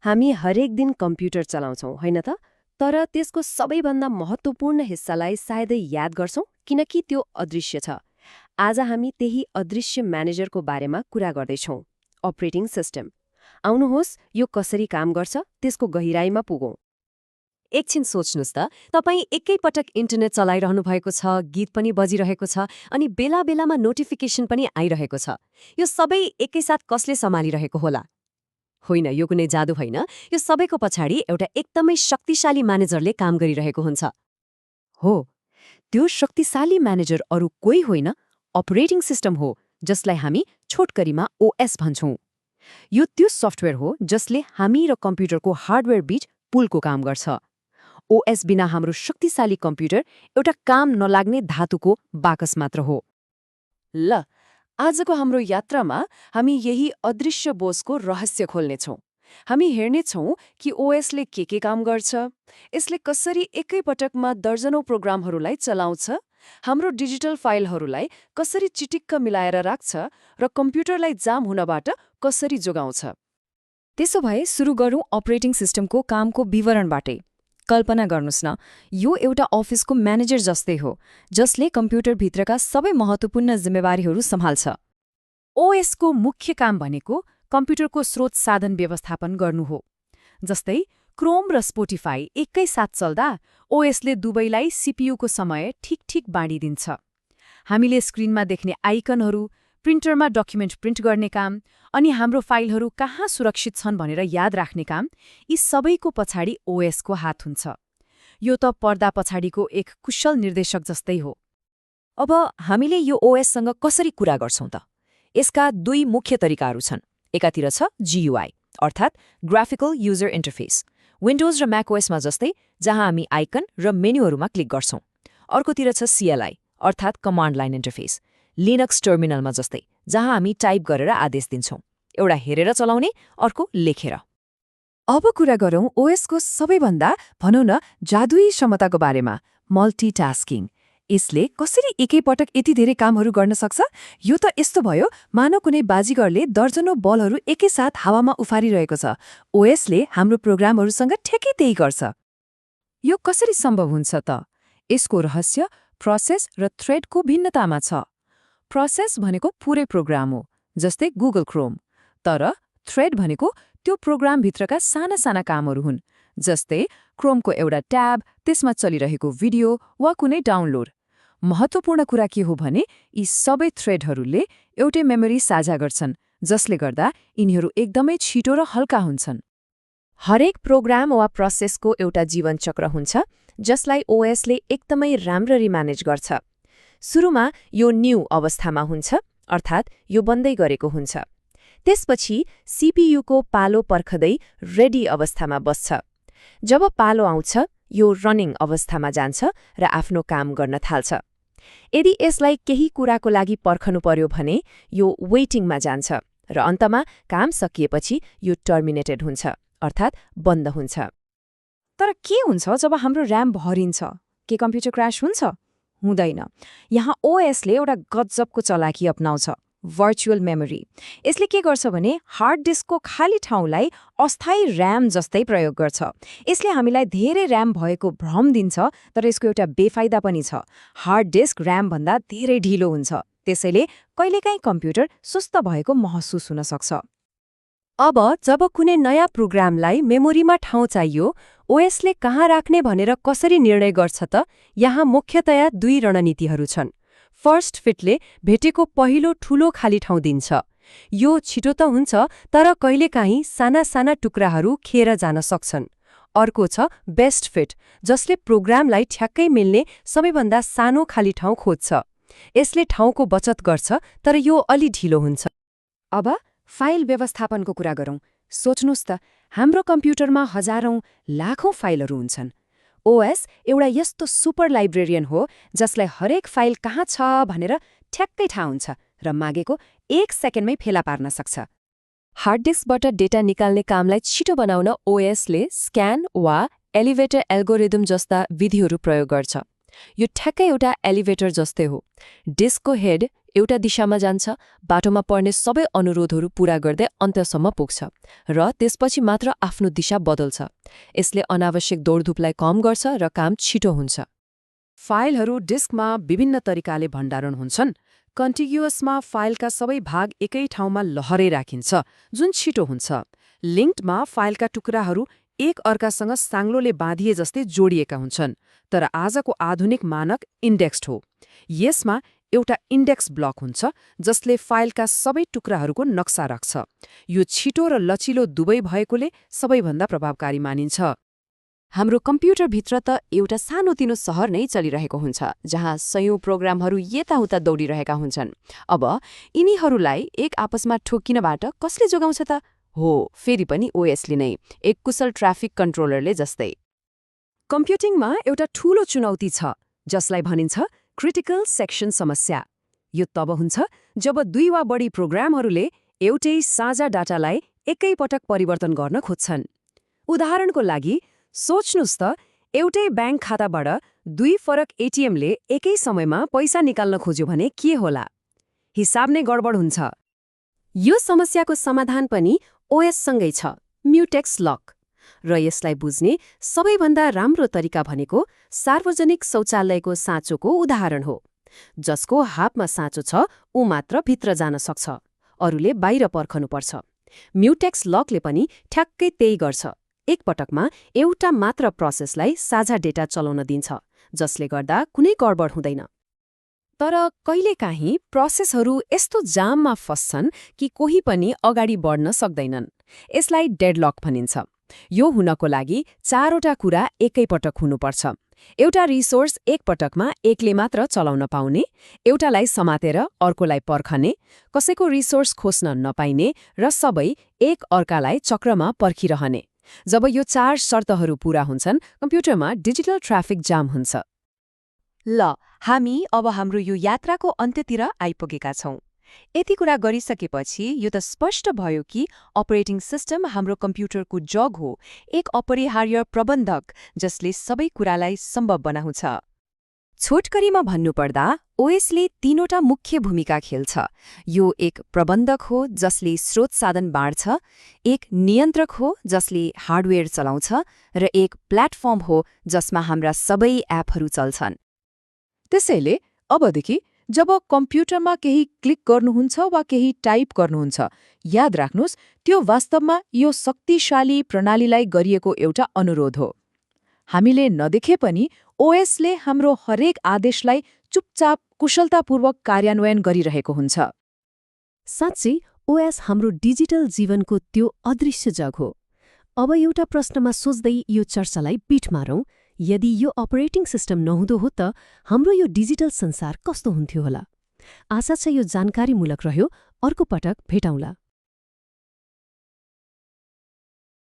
हामी हरेक दिन कम्प्युटर चलाउँछौँ होइन त तर त्यसको सबैभन्दा महत्त्वपूर्ण हिस्सालाई सायदै याद गर्छौँ किनकि त्यो अदृश्य छ आज हामी त्यही अदृश्य म्यानेजरको बारेमा कुरा गर्दैछौँ अपरेटिङ सिस्टम आउनुहोस् यो कसरी काम गर्छ त्यसको गहिराईमा पुगौँ एकछिन सोच्नुस् त तपाईँ एकैपटक इन्टरनेट चलाइरहनु भएको छ गीत पनि बजिरहेको छ अनि बेला बेलामा नोटिफिकेसन पनि आइरहेको छ यो सबै एकैसाथ कसले सम्हालिरहेको होला होइन यो कुनै जादु होइन यो सबैको पछाडि एउटा एकदमै शक्तिशाली म्यानेजरले काम गरिरहेको हुन्छ हो त्यो शक्तिशाली म्यानेजर अरू कोही होइन अपरेटिङ सिस्टम हो जसलाई हामी छोटकरीमा ओएस भन्छौँ यो त्यो सफ्टवेयर हो जसले हामी र कम्प्युटरको हार्डवेयर बीच पुलको काम गर्छ ओएस बिना हाम्रो शक्तिशाली कम्प्युटर एउटा काम नलाग्ने धातुको बाकस मात्र हो ल आजको हाम्रो यात्रामा हामी यही अदृश्य बोझको रहस्य खोल्नेछौँ हामी हेर्नेछौँ कि ओएसले के काम गर्छ यसले कसरी एकैपटकमा दर्जनौं प्रोग्रामहरूलाई चलाउँछ हाम्रो डिजिटल फाइलहरूलाई कसरी चिटिक्क मिलाएर राख्छ र कम्प्युटरलाई जाम हुनबाट कसरी जोगाउँछ त्यसो भए सुरु गरौँ अपरेटिङ सिस्टमको कामको विवरणबाटै कल्पना गर्नुस् न यो एउटा अफिसको म्यानेजर जस्तै हो जसले कम्प्युटरभित्रका सबै महत्त्वपूर्ण जिम्मेवारीहरू सम्हाल्छ ओएसको मुख्य काम भनेको कम्प्युटरको स्रोत साधन व्यवस्थापन गर्नु हो जस्तै क्रोम र स्पोटिफाई एकैसाथ चल्दा ओएसले दुवैलाई सीपीयूको समय ठिक बाँडिदिन्छ हामीले स्क्रिनमा देख्ने आइकनहरू प्रिन्टरमा डकुमेन्ट प्रिन्ट गर्ने काम अनि हाम्रो फाइलहरू कहाँ सुरक्षित छन् भनेर याद राख्ने काम यी सबैको पछाडि ओएसको हात हुन्छ यो त पर्दा पछाडिको एक कुशल निर्देशक जस्तै हो अब हामीले यो ओएससँग कसरी कुरा गर्छौं त यसका दुई मुख्य तरिकाहरू छन् एकातिर छ जीयूआई अर्थात् ग्राफिकल युजर इन्टरफेस विन्डोज र म्याकओएसमा जस्तै जहाँ हामी आइकन र मेन्युहरूमा क्लिक गर्छौं अर्कोतिर छ सीएलआई अर्थात् कमान्ड लाइन इन्टरफेस लिनक्स टर्मिनलमा जस्तै जहाँ हामी टाइप गरेर आदेश दिन्छौं एउटा हेरेर चलाउने अर्को लेखेर अब कुरा गरौँ ओएसको सबैभन्दा भनौँ न जादुई क्षमताको बारेमा मल्टिटास्किङ यसले कसरी एकैपटक यति धेरै कामहरू गर्न सक्छ यो त यस्तो भयो मानव कुनै बाजीगरले दर्जनौं बलहरू एकैसाथ हावामा उफारिरहेको छ ओएसले हाम्रो प्रोग्रामहरूसँग ठेकै त्यही गर्छ यो कसरी सम्भव हुन्छ त यसको रहस्य प्रोसेस र थ्रेडको भिन्नतामा छ प्रोसेस भनेको पूरै प्रोग्राम हो जस्तै गुगल क्रोम तर थ्रेड भनेको त्यो प्रोग्रामभित्रका साना साना कामहरू हुन् जस्तै क्रोमको एउटा ट्याब त्यसमा चलिरहेको भिडियो वा कुनै डाउनलोड महत्त्वपूर्ण कुरा के हो भने यी सबै थ्रेडहरूले एउटै मेमोरी साझा गर्छन् जसले गर्दा यिनीहरू एकदमै छिटो र हल्का हुन्छन् हरेक प्रोग्राम वा प्रोसेसको एउटा जीवनचक्र हुन्छ जसलाई ओएसले एकदमै राम्ररी म्यानेज गर्छ सुरुमा यो न्यू अवस्थामा हुन्छ अर्थात् यो बन्दै गरेको हुन्छ त्यसपछि सीपीयूको पालो पर्खदै रेडी अवस्थामा बस्छ जब पालो आउँछ यो रनिङ अवस्थामा जान्छ र आफ्नो काम गर्न थाल्छ यदि यसलाई केही कुराको लागि पर्खनु पर्यो भने यो वेटिङमा जान्छ र अन्तमा काम सकिएपछि यो टर्मिनेटेड हुन्छ अर्थात् बन्द हुन्छ तर के हुन्छ जब हाम्रो र्याम भरिन्छ के कम्प्युटर क्रास हुन्छ हुँदैन यहाँ ओएसले एउटा गजबको चलाकी अपनाउँछ भर्चुअल मेमोरी यसले के गर्छ भने हार्ड डिस्कको खाली ठाउँलाई अस्थायी र्याम जस्तै प्रयोग गर्छ यसले हामीलाई धेरै र्याम भएको भ्रम दिन्छ तर यसको एउटा बेफाइदा पनि छ हार्ड डिस्क र्यामभन्दा धेरै ढिलो हुन्छ त्यसैले कहिलेकाहीँ कम्प्युटर सुस्त भएको महसुस हुन सक्छ अब जब कुनै नयाँ प्रोग्रामलाई मेमोरीमा ठाउँ चाहियो ओएसले कहाँ राख्ने भनेर कसरी निर्णय गर्छ त यहाँ मुख्यतया दुई रणनीतिहरू छन् फर्स्ट फिटले भेटेको पहिलो ठूलो खाली ठाउँ दिन्छ यो छिटो त हुन्छ तर कहिलेकाहीँ साना साना टुक्राहरू खेर जान सक्छन् अर्को छ बेस्ट फिट जसले प्रोग्रामलाई ठ्याक्कै मिल्ने सबैभन्दा सानो खाली ठाउँ खोज्छ यसले ठाउँको बचत गर्छ तर यो अलि ढिलो हुन्छ अब फाइल व्यवस्थापनको कुरा गरौँ सोच्नुस् त हाम्रो कम्प्युटरमा हजारौं लाखौं फाइलहरू हुन्छन् ओएस एउटा यस्तो सुपर लाइब्रेरियन हो जसलाई हरेक फाइल कहाँ छ भनेर ठ्याक्कै थाहा हुन्छ र मागेको 1 सेकेन्डमै फेला पार्न सक्छ हार्ड डिस्कबाट डेटा निकाल्ने कामलाई छिटो बनाउन ओएसले स्क्यान वा एलिभेटर एल्गोरिदम जस्ता विधिहरू प्रयोग गर्छ यो ठ्याक्कै एउटा एलिभेटर जस्तै हो डिस्कको हेड एउटा दिशामा जान्छ, बाटोमा पर्ने सबै अनुरोधहरू पूरा गर्दै अन्त्यसम्म पुग्छ र त्यसपछि मात्र आफ्नो दिशा बदल्छ। यसले अनावश्यक दौडधुपलाई कम गर्छ र काम छिटो हुन्छ। फाइलहरू डिस्कमा विभिन्न तरिकाले भण्डारण हुन्छन्। कन्टिग्युअसमा फाइलका सबै भाग एकै ठाउँमा लहरै राखिन्छ, जुन छिटो हुन्छ। लिङ्क्डमा फाइलका टुक्राहरू एक अर्कासँग साङ्लोले बाँधिए जस्तै जोडिएका हुन्छन्, तर आजको आधुनिक मानक इन्डेक्स्ड हो। यसमा एउटा इन्डेक्स ब्लक हुन्छ जसले फाइलका सबै टुक्राहरूको नक्सा राख्छ। यो छिटो र लचिलो दुवै भएकोले सबैभन्दा प्रभावकारी मानिन्छ। हाम्रो कम्प्युटरभित्र त एउटा सानोतिनो सहर नै चलिरहेको हुन्छ, जहाँ सयौं प्रोग्रामहरू यताउता दौडिरहेका हुन्छन्। अब यिनीहरूलाई एक आपसमा ठोक्किनबाट कसले जोगाउँछ त? हो, फेरि पनि ओएसले नै, एक कुशल ट्राफिक कन्ट्रोलरले जस्तै। कम्प्युटिङमा एउटा ठूलो चुनौती छ जसलाई भनिन्छ क्रिटिकल सेक्सन समस्या। यो तब हुन्छ जब दुई वा बढी प्रोग्रामहरूले एउटै साझा डाटालाई एकै पटक परिवर्तन गर्न खोज्छन्। उदाहरणको लागि सोच्नुस् त एउटै ब्याङ्क खाताबाट दुई फरक एटिएमले एकै समयमा पैसा निकाल्न खोज्यो भने के होला? हिसाब नै गडबड हुन्छ। यो समस्याको समाधान पनि ओएससँगै छ, म्युटेक्स लक। र यसलाई बुझ्ने सबैभन्दा राम्रो तरिका भनेको सार्वजनिक शौचालयको साँचोको उदाहरण हो। जसको हातमा साँचो छ ऊ मात्र भित्र जान सक्छ, अरूले बाहिर पर्खनुपर्छ। म्युटेक्स लकले पनि ठ्याक्कै त्यही गर्छ। एक पटकमा एउटा मात्र प्रोसेसलाई साझा डेटा चलाउन दिन्छ, जसले गर्दा कुनै गडबड हुँदैन। तर कहिलेकाहीँ प्रोसेसहरू यस्तो जाममा फस्छन् कि कोही पनि अगाडि बढ्न सक्दैनन्। यसलाई डेडलक भनिन्छ। यो हुनको लागि चारवटा कुरा एकैपटक हुनुपर्छ। एउटा रिसोर्स एक पटकमा एकले मात्र चलाउन पाउने, एउटालाई समातेर अर्कोलाई पर्खने, कसैको रिसोर्स खोज्न नपाइने र सबै एक अर्कालाई चक्रमा पर्खिरहने। जब यो चार शर्तहरू पूरा हुन्छन्, कम्प्युटरमा डिजिटल ट्राफिक जाम हुन्छ। ल, हामी अब हाम्रो यो यात्राको अन्त्यतिर आइपुगेका छौं। यति कुरा गरिसकेपछि यो त स्पष्ट भयो कि अपरेटिङ सिस्टम हाम्रो कम्प्युटरको जग हो, एक अपरिहार्य प्रबन्धक जसले सबै कुरालाई सम्भव बनाउँछ। छोटकरीमा भन्नुपर्दा ओएसले तीनवटा मुख्य भूमिका खेल्छ। यो एक प्रबन्धक हो जसले स्रोत साधन बाँड्छ, एक नियन्त्रक हो जसले हार्डवेयर चलाउँछ र एक प्लेटफर्म हो जसमा हाम्रा सबै एपहरू चल्छन्। त्यसैले अबदेखि जब कम्प्युटरमा केही क्लिक गर्नुहुन्छ वा केही टाइप गर्नुहुन्छ, याद राख्नुहोस् त्यो वास्तवमा यो शक्तिशाली प्रणालीलाई गरिएको एउटा अनुरोध हो। हामीले नदेखे पनि ओएसले हाम्रो हरेक आदेशलाई चुपचाप कुशलतापूर्वक कार्यान्वयन गरिरहेको हुन्छ। साँच्चै ओएस हाम्रो डिजिटल जीवनको त्यो अदृश्य जग हो। अब एउटा प्रश्नमा सोच्दै यो चर्चालाई बिट मारौँ, यदि यो अपरेटिङ सिस्टम नहुँदो हो त हाम्रो यो डिजिटल संसार कस्तो हुन्थ्यो होला? आशा छ यो जानकारीमूलक रह्यो। अर्को पटक भेटौँला।